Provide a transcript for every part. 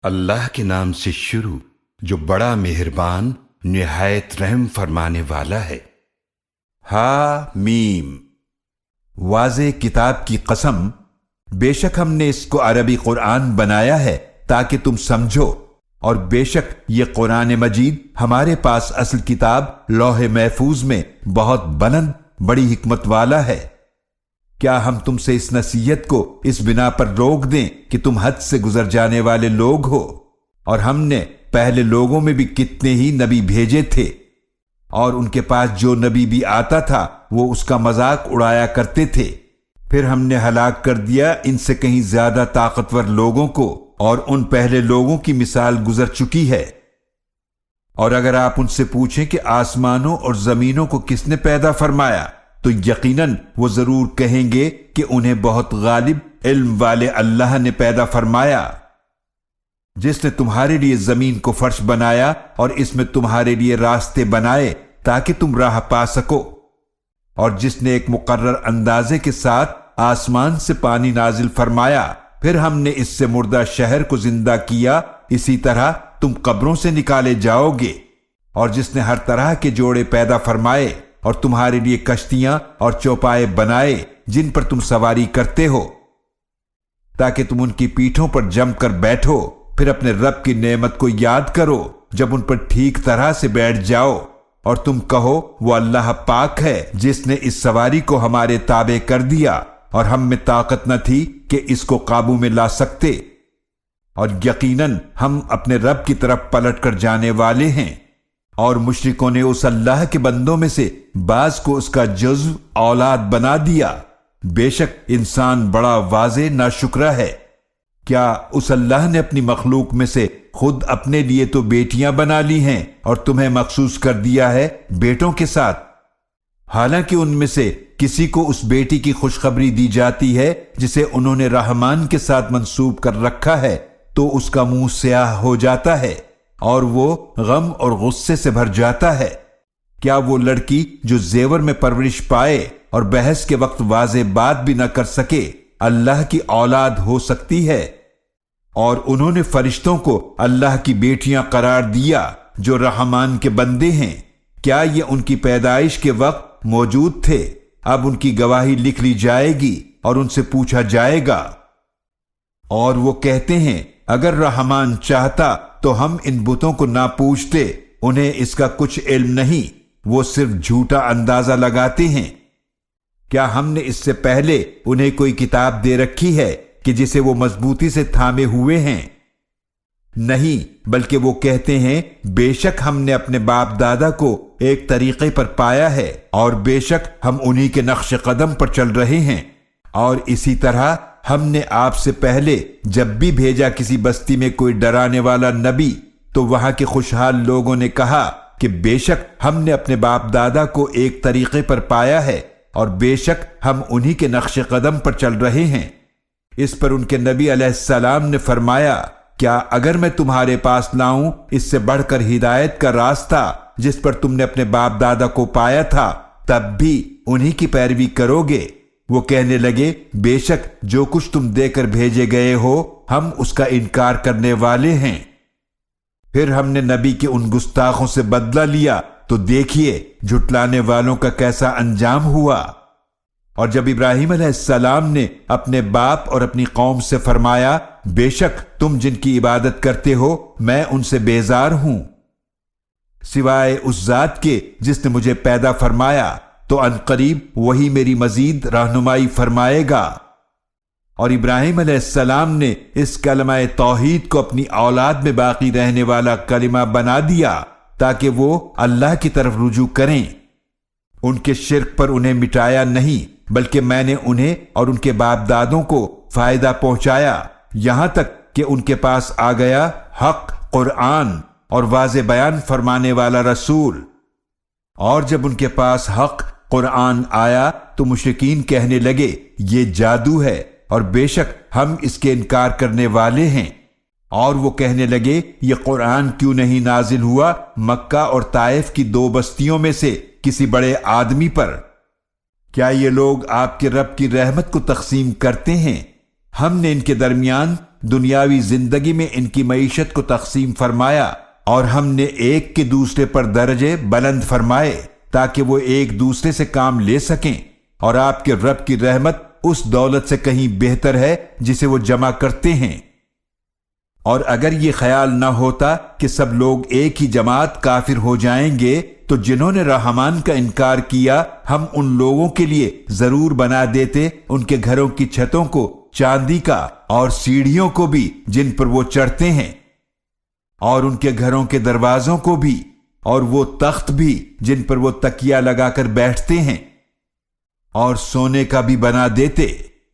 اللہ کے نام سے شروع جو بڑا مہربان نہایت رحم فرمانے والا ہے۔ ہا میم، واضح کتاب کی قسم، بے شک ہم نے اس کو عربی قرآن بنایا ہے تاکہ تم سمجھو، اور بے شک یہ قرآن مجید ہمارے پاس اصل کتاب لوح محفوظ میں بہت بلند بڑی حکمت والا ہے۔ کیا ہم تم سے اس نصیحت کو اس بنا پر روک دیں کہ تم حد سے گزر جانے والے لوگ ہو؟ اور ہم نے پہلے لوگوں میں بھی کتنے ہی نبی بھیجے تھے، اور ان کے پاس جو نبی بھی آتا تھا وہ اس کا مذاق اڑایا کرتے تھے۔ پھر ہم نے ہلاک کر دیا ان سے کہیں زیادہ طاقتور لوگوں کو، اور ان پہلے لوگوں کی مثال گزر چکی ہے۔ اور اگر آپ ان سے پوچھیں کہ آسمانوں اور زمینوں کو کس نے پیدا فرمایا، تو یقیناً وہ ضرور کہیں گے کہ انہیں بہت غالب علم والے اللہ نے پیدا فرمایا، جس نے تمہارے لیے زمین کو فرش بنایا اور اس میں تمہارے لیے راستے بنائے تاکہ تم راہ پا سکو، اور جس نے ایک مقرر اندازے کے ساتھ آسمان سے پانی نازل فرمایا، پھر ہم نے اس سے مردہ شہر کو زندہ کیا، اسی طرح تم قبروں سے نکالے جاؤ گے، اور جس نے ہر طرح کے جوڑے پیدا فرمائے اور تمہارے لیے کشتیاں اور چوپائے بنائے جن پر تم سواری کرتے ہو، تاکہ تم ان کی پیٹھوں پر جم کر بیٹھو، پھر اپنے رب کی نعمت کو یاد کرو جب ان پر ٹھیک طرح سے بیٹھ جاؤ، اور تم کہو وہ اللہ پاک ہے جس نے اس سواری کو ہمارے تابع کر دیا اور ہم میں طاقت نہ تھی کہ اس کو قابو میں لا سکتے، اور یقیناً ہم اپنے رب کی طرف پلٹ کر جانے والے ہیں۔ اور مشرکوں نے اس اللہ کے بندوں میں سے بعض کو اس کا جزو اولاد بنا دیا۔ بے شک انسان بڑا واضح ناشکرا ہے۔ کیا اس اللہ نے اپنی مخلوق میں سے خود اپنے لیے تو بیٹیاں بنا لی ہیں اور تمہیں مخصوص کر دیا ہے بیٹوں کے ساتھ، حالانکہ ان میں سے کسی کو اس بیٹی کی خوشخبری دی جاتی ہے جسے انہوں نے رحمان کے ساتھ منسوب کر رکھا ہے تو اس کا منہ سیاہ ہو جاتا ہے اور وہ غم اور غصے سے بھر جاتا ہے۔ کیا وہ لڑکی جو زیور میں پرورش پائے اور بحث کے وقت واضح بات بھی نہ کر سکے اللہ کی اولاد ہو سکتی ہے؟ اور انہوں نے فرشتوں کو اللہ کی بیٹیاں قرار دیا جو رحمان کے بندے ہیں۔ کیا یہ ان کی پیدائش کے وقت موجود تھے؟ اب ان کی گواہی لکھ لی جائے گی اور ان سے پوچھا جائے گا۔ اور وہ کہتے ہیں اگر رحمان چاہتا تو ہم ان بتوں کو نہ پوچھتے، انہیں اس کا کچھ علم نہیں، وہ صرف جھوٹا اندازہ لگاتے ہیں۔ کیا ہم نے اس سے پہلے انہیں کوئی کتاب دے رکھی ہے کہ جسے وہ مضبوطی سے تھامے ہوئے ہیں؟ نہیں، بلکہ وہ کہتے ہیں بے شک ہم نے اپنے باپ دادا کو ایک طریقے پر پایا ہے اور بے شک ہم انہی کے نقش قدم پر چل رہے ہیں۔ اور اسی طرح ہم نے آپ سے پہلے جب بھی بھیجا کسی بستی میں کوئی ڈرانے والا نبی تو وہاں کے خوشحال لوگوں نے کہا کہ بے شک ہم نے اپنے باپ دادا کو ایک طریقے پر پایا ہے اور بے شک ہم انہی کے نقش قدم پر چل رہے ہیں۔ اس پر ان کے نبی علیہ السلام نے فرمایا کیا اگر میں تمہارے پاس لاؤں اس سے بڑھ کر ہدایت کا راستہ جس پر تم نے اپنے باپ دادا کو پایا تھا تب بھی انہی کی پیروی کرو گے؟ وہ کہنے لگے بے شک جو کچھ تم دے کر بھیجے گئے ہو ہم اس کا انکار کرنے والے ہیں۔ پھر ہم نے نبی کے ان گستاخوں سے بدلہ لیا تو دیکھیے جھٹلانے والوں کا کیسا انجام ہوا۔ اور جب ابراہیم علیہ السلام نے اپنے باپ اور اپنی قوم سے فرمایا بے شک تم جن کی عبادت کرتے ہو میں ان سے بیزار ہوں سوائے اس ذات کے جس نے مجھے پیدا فرمایا، تو عنقریب وہی میری مزید رہنمائی فرمائے گا۔ اور ابراہیم علیہ السلام نے اس کلمہ توحید کو اپنی اولاد میں باقی رہنے والا کلمہ بنا دیا تاکہ وہ اللہ کی طرف رجوع کریں۔ ان کے شرک پر انہیں مٹایا نہیں بلکہ میں نے انہیں اور ان کے باپ دادوں کو فائدہ پہنچایا یہاں تک کہ ان کے پاس آ گیا حق قرآن اور واضح بیان فرمانے والا رسول۔ اور جب ان کے پاس حق قرآن آیا تو مشرکین کہنے لگے یہ جادو ہے اور بے شک ہم اس کے انکار کرنے والے ہیں۔ اور وہ کہنے لگے یہ قرآن کیوں نہیں نازل ہوا مکہ اور طائف کی دو بستیوں میں سے کسی بڑے آدمی پر؟ کیا یہ لوگ آپ کے رب کی رحمت کو تقسیم کرتے ہیں؟ ہم نے ان کے درمیان دنیاوی زندگی میں ان کی معیشت کو تقسیم فرمایا اور ہم نے ایک کے دوسرے پر درجے بلند فرمائے تاکہ وہ ایک دوسرے سے کام لے سکیں، اور آپ کے رب کی رحمت اس دولت سے کہیں بہتر ہے جسے وہ جمع کرتے ہیں۔ اور اگر یہ خیال نہ ہوتا کہ سب لوگ ایک ہی جماعت کافر ہو جائیں گے تو جنہوں نے رحمان کا انکار کیا ہم ان لوگوں کے لیے ضرور بنا دیتے ان کے گھروں کی چھتوں کو چاندی کا اور سیڑھیوں کو بھی جن پر وہ چڑھتے ہیں، اور ان کے گھروں کے دروازوں کو بھی، اور وہ تخت بھی جن پر وہ تکیہ لگا کر بیٹھتے ہیں، اور سونے کا بھی بنا دیتے،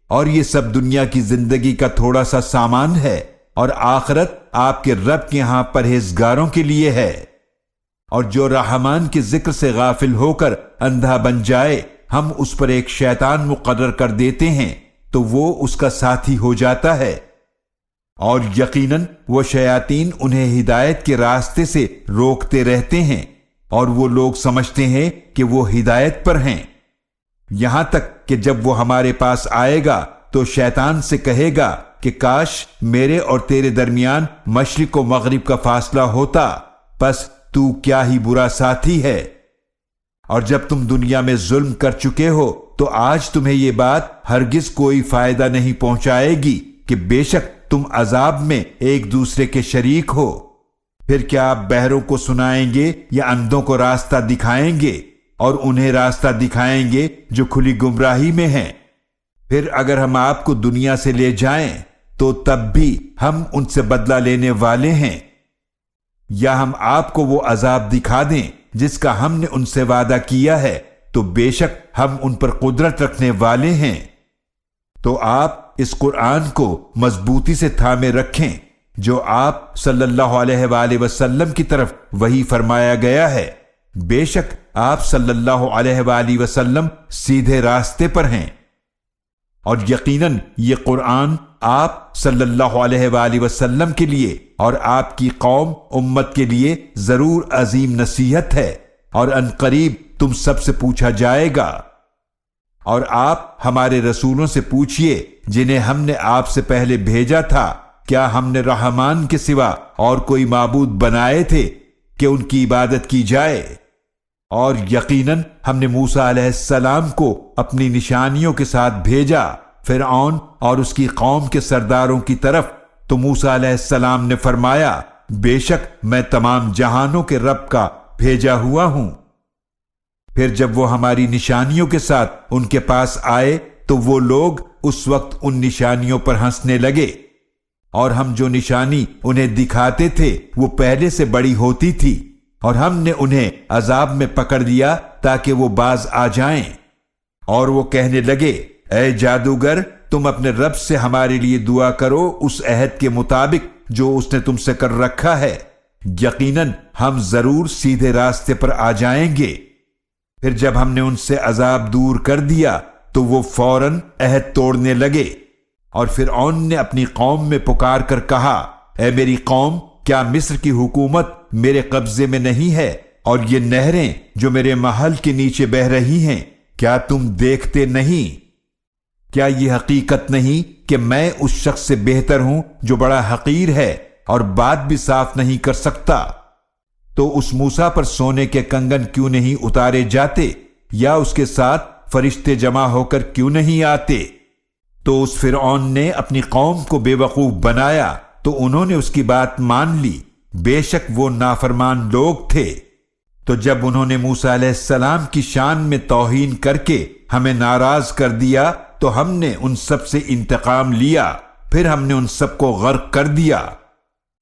اور یہ سب دنیا کی زندگی کا تھوڑا سا سامان ہے، اور آخرت آپ کے رب کے ہاں پرہیزگاروں کے لیے ہے۔ اور جو رحمان کے ذکر سے غافل ہو کر اندھا بن جائے ہم اس پر ایک شیطان مقرر کر دیتے ہیں تو وہ اس کا ساتھی ہو جاتا ہے، اور یقیناً وہ شیاطین انہیں ہدایت کے راستے سے روکتے رہتے ہیں، اور وہ لوگ سمجھتے ہیں کہ وہ ہدایت پر ہیں، یہاں تک کہ جب وہ ہمارے پاس آئے گا تو شیطان سے کہے گا کہ کاش میرے اور تیرے درمیان مشرق و مغرب کا فاصلہ ہوتا، پس تو کیا ہی برا ساتھی ہے۔ اور جب تم دنیا میں ظلم کر چکے ہو تو آج تمہیں یہ بات ہرگز کوئی فائدہ نہیں پہنچائے گی کہ بے شک تم عذاب میں ایک دوسرے کے شریک ہو۔ پھر کیا آپ بہروں کو سنائیں گے یا اندھوں کو راستہ دکھائیں گے، اور انہیں راستہ دکھائیں گے جو کھلی گمراہی میں ہیں؟ پھر اگر ہم آپ کو دنیا سے لے جائیں تو تب بھی ہم ان سے بدلہ لینے والے ہیں، یا ہم آپ کو وہ عذاب دکھا دیں جس کا ہم نے ان سے وعدہ کیا ہے تو بے شک ہم ان پر قدرت رکھنے والے ہیں۔ تو آپ اس قرآن کو مضبوطی سے تھامے رکھیں جو آپ صلی اللہ علیہ وآلہ وسلم کی طرف وحی فرمایا گیا ہے، بے شک آپ صلی اللہ علیہ وآلہ وسلم سیدھے راستے پر ہیں، اور یقیناً یہ قرآن آپ صلی اللہ علیہ وآلہ وسلم کے لیے اور آپ کی قوم امت کے لیے ضرور عظیم نصیحت ہے، اور ان قریب تم سب سے پوچھا جائے گا۔ اور آپ ہمارے رسولوں سے پوچھئے جنہیں ہم نے آپ سے پہلے بھیجا تھا، کیا ہم نے رحمان کے سوا اور کوئی معبود بنائے تھے کہ ان کی عبادت کی جائے؟ اور یقیناً ہم نے موسیٰ علیہ السلام کو اپنی نشانیوں کے ساتھ بھیجا فرعون اور اس کی قوم کے سرداروں کی طرف، تو موسیٰ علیہ السلام نے فرمایا بے شک میں تمام جہانوں کے رب کا بھیجا ہوا ہوں۔ پھر جب وہ ہماری نشانیوں کے ساتھ ان کے پاس آئے تو وہ لوگ اس وقت ان نشانیوں پر ہنسنے لگے، اور ہم جو نشانی انہیں دکھاتے تھے وہ پہلے سے بڑی ہوتی تھی، اور ہم نے انہیں عذاب میں پکڑ لیا تاکہ وہ باز آ جائیں، اور وہ کہنے لگے اے جادوگر تم اپنے رب سے ہمارے لیے دعا کرو اس عہد کے مطابق جو اس نے تم سے کر رکھا ہے، یقیناً ہم ضرور سیدھے راستے پر آ جائیں گے۔ پھر جب ہم نے ان سے عذاب دور کر دیا تو وہ فوراً عہد توڑنے لگے، اور فرعون نے اپنی قوم میں پکار کر کہا اے میری قوم، کیا مصر کی حکومت میرے قبضے میں نہیں ہے، اور یہ نہریں جو میرے محل کے نیچے بہہ رہی ہیں کیا تم دیکھتے نہیں؟ کیا یہ حقیقت نہیں کہ میں اس شخص سے بہتر ہوں جو بڑا حقیر ہے اور بات بھی صاف نہیں کر سکتا؟ تو اس موسیٰ پر سونے کے کنگن کیوں نہیں اتارے جاتے، یا اس کے ساتھ فرشتے جمع ہو کر کیوں نہیں آتے؟ تو اس فرعون نے اپنی قوم کو بے وقوف بنایا تو انہوں نے اس کی بات مان لی، بے شک وہ نافرمان لوگ تھے۔ تو جب انہوں نے موسیٰ علیہ السلام کی شان میں توہین کر کے ہمیں ناراض کر دیا تو ہم نے ان سب سے انتقام لیا، پھر ہم نے ان سب کو غرق کر دیا،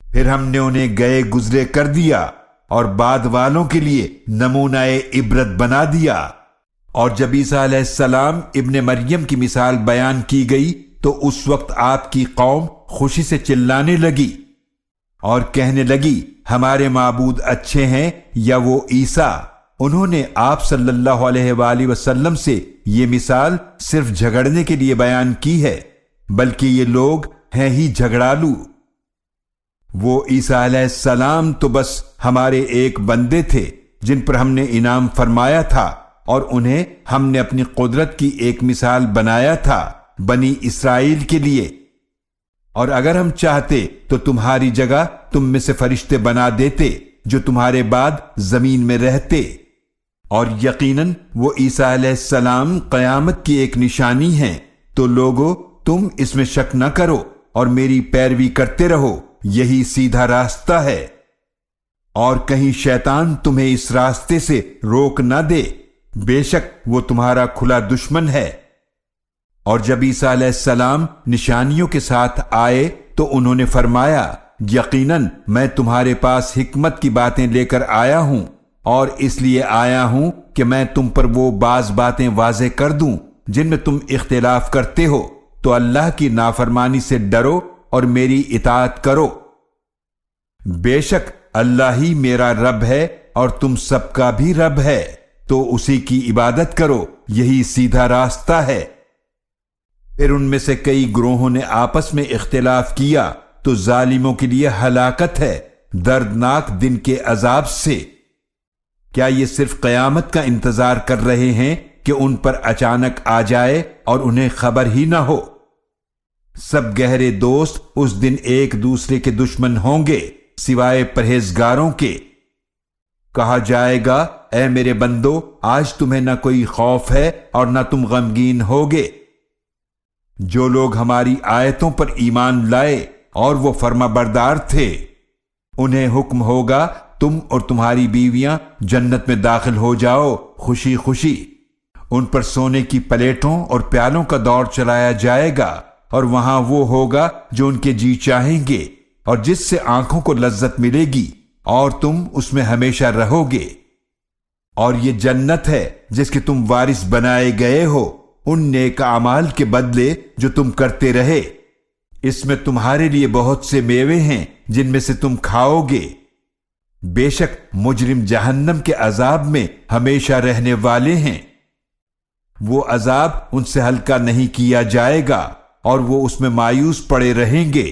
پھر ہم نے انہیں گئے گزرے کر دیا اور بعد والوں کے لیے نمونہ عبرت بنا دیا۔ اور جب عیسیٰ علیہ السلام ابن مریم کی مثال بیان کی گئی تو اس وقت آپ کی قوم خوشی سے چلانے لگی اور کہنے لگی ہمارے معبود اچھے ہیں یا وہ عیسیٰ۔ انہوں نے آپ صلی اللہ علیہ وآلہ وسلم سے یہ مثال صرف جھگڑنے کے لیے بیان کی ہے، بلکہ یہ لوگ ہیں ہی جھگڑالو۔ وہ عیسیٰ علیہ السلام تو بس ہمارے ایک بندے تھے جن پر ہم نے انعام فرمایا تھا، اور انہیں ہم نے اپنی قدرت کی ایک مثال بنایا تھا بنی اسرائیل کے لیے۔ اور اگر ہم چاہتے تو تمہاری جگہ تم میں سے فرشتے بنا دیتے جو تمہارے بعد زمین میں رہتے، اور یقیناً وہ عیسیٰ علیہ السلام قیامت کی ایک نشانی ہیں، تو لوگو تم اس میں شک نہ کرو اور میری پیروی کرتے رہو، یہی سیدھا راستہ ہے، اور کہیں شیطان تمہیں اس راستے سے روک نہ دے، بے شک وہ تمہارا کھلا دشمن ہے۔ اور جب عیسیٰ علیہ السلام نشانیوں کے ساتھ آئے تو انہوں نے فرمایا، یقیناً میں تمہارے پاس حکمت کی باتیں لے کر آیا ہوں، اور اس لیے آیا ہوں کہ میں تم پر وہ بعض باتیں واضح کر دوں جن میں تم اختلاف کرتے ہو، تو اللہ کی نافرمانی سے ڈرو اور میری اطاعت کرو۔ بے شک اللہ ہی میرا رب ہے اور تم سب کا بھی رب ہے، تو اسی کی عبادت کرو، یہی سیدھا راستہ ہے۔ پھر ان میں سے کئی گروہوں نے آپس میں اختلاف کیا تو ظالموں کے لیے ہلاکت ہے دردناک دن کے عذاب سے۔ کیا یہ صرف قیامت کا انتظار کر رہے ہیں کہ ان پر اچانک آ جائے اور انہیں خبر ہی نہ ہو؟ سب گہرے دوست اس دن ایک دوسرے کے دشمن ہوں گے سوائے پرہیزگاروں کے۔ کہا جائے گا، اے میرے بندو، آج تمہیں نہ کوئی خوف ہے اور نہ تم غمگین ہوگے۔ جو لوگ ہماری آیتوں پر ایمان لائے اور وہ فرما بردار تھے، انہیں حکم ہوگا تم اور تمہاری بیویاں جنت میں داخل ہو جاؤ خوشی خوشی۔ ان پر سونے کی پلیٹوں اور پیالوں کا دور چلایا جائے گا، اور وہاں وہ ہوگا جو ان کے جی چاہیں گے، اور جس سے آنکھوں کو لذت ملے گی، اور تم اس میں ہمیشہ رہو گے۔ اور یہ جنت ہے جس کے تم وارث بنائے گئے ہو ان نیک اعمال کے بدلے جو تم کرتے رہے۔ اس میں تمہارے لیے بہت سے میوے ہیں جن میں سے تم کھاؤ گے۔ بے شک مجرم جہنم کے عذاب میں ہمیشہ رہنے والے ہیں، وہ عذاب ان سے ہلکا نہیں کیا جائے گا اور وہ اس میں مایوس پڑے رہیں گے۔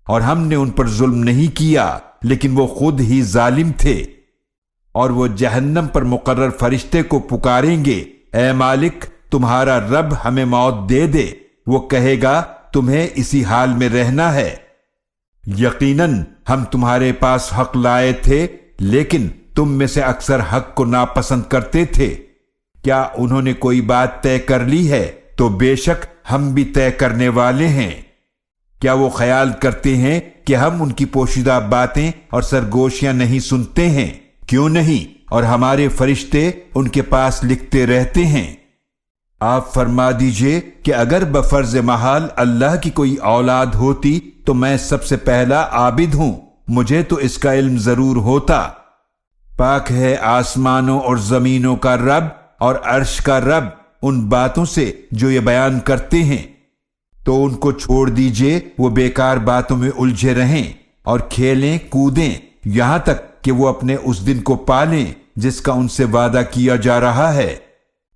اور ہم نے ان پر ظلم نہیں کیا لیکن وہ خود ہی ظالم تھے۔ اور وہ جہنم پر مقرر فرشتے کو پکاریں گے، اے مالک تمہارا رب ہمیں موت دے دے۔ وہ کہے گا، تمہیں اسی حال میں رہنا ہے، یقیناً ہم تمہارے پاس حق لائے تھے لیکن تم میں سے اکثر حق کو ناپسند کرتے تھے۔ کیا انہوں نے کوئی بات طے کر لی ہے؟ تو بے شک ہم بھی طے کرنے والے ہیں۔ کیا وہ خیال کرتے ہیں کہ ہم ان کی پوشیدہ باتیں اور سرگوشیاں نہیں سنتے ہیں؟ کیوں نہیں، اور ہمارے فرشتے ان کے پاس لکھتے رہتے ہیں۔ آپ فرما دیجئے کہ اگر بفرض محال اللہ کی کوئی اولاد ہوتی تو میں سب سے پہلا عابد ہوں، مجھے تو اس کا علم ضرور ہوتا۔ پاک ہے آسمانوں اور زمینوں کا رب اور عرش کا رب ان باتوں سے جو یہ بیان کرتے ہیں، تو ان کو چھوڑ دیجئے، وہ بیکار باتوں میں الجھے رہیں اور کھیلیں کودیں یہاں تک کہ وہ اپنے اس دن کو پالیں جس کا ان سے وعدہ کیا جا رہا ہے۔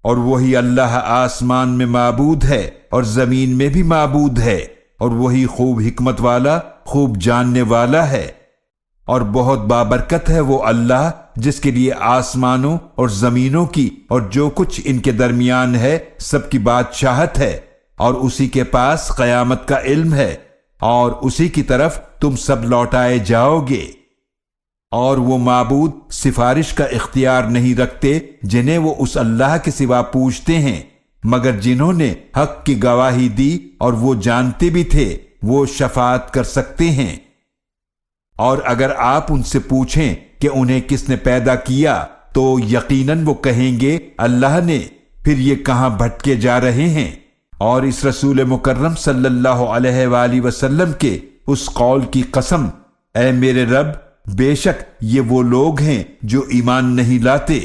اور وہی اللہ آسمان میں معبود ہے اور زمین میں بھی معبود ہے، اور وہی خوب حکمت والا، خوب جاننے والا ہے۔ اور بہت بابرکت ہے وہ اللہ جس کے لیے آسمانوں اور زمینوں کی اور جو کچھ ان کے درمیان ہے سب کی بادشاہت ہے، اور اسی کے پاس قیامت کا علم ہے، اور اسی کی طرف تم سب لوٹائے جاؤ گے۔ اور وہ معبود سفارش کا اختیار نہیں رکھتے جنہیں وہ اس اللہ کے سوا پوچھتے ہیں، مگر جنہوں نے حق کی گواہی دی اور وہ جانتے بھی تھے وہ شفاعت کر سکتے ہیں۔ اور اگر آپ ان سے پوچھیں کہ انہیں کس نے پیدا کیا تو یقیناً وہ کہیں گے اللہ نے، پھر یہ کہاں بھٹکے جا رہے ہیں۔ اور اس رسول مکرم صلی اللہ علیہ وآلہ وسلم کے اس قول کی قسم، اے میرے رب، بے شک یہ وہ لوگ ہیں جو ایمان نہیں لاتے،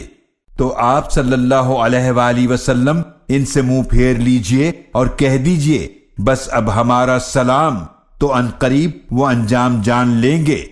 تو آپ صلی اللہ علیہ وآلہ وسلم ان سے منہ پھیر لیجئے اور کہہ دیجئے، بس اب ہمارا سلام، تو ان قریب وہ انجام جان لیں گے۔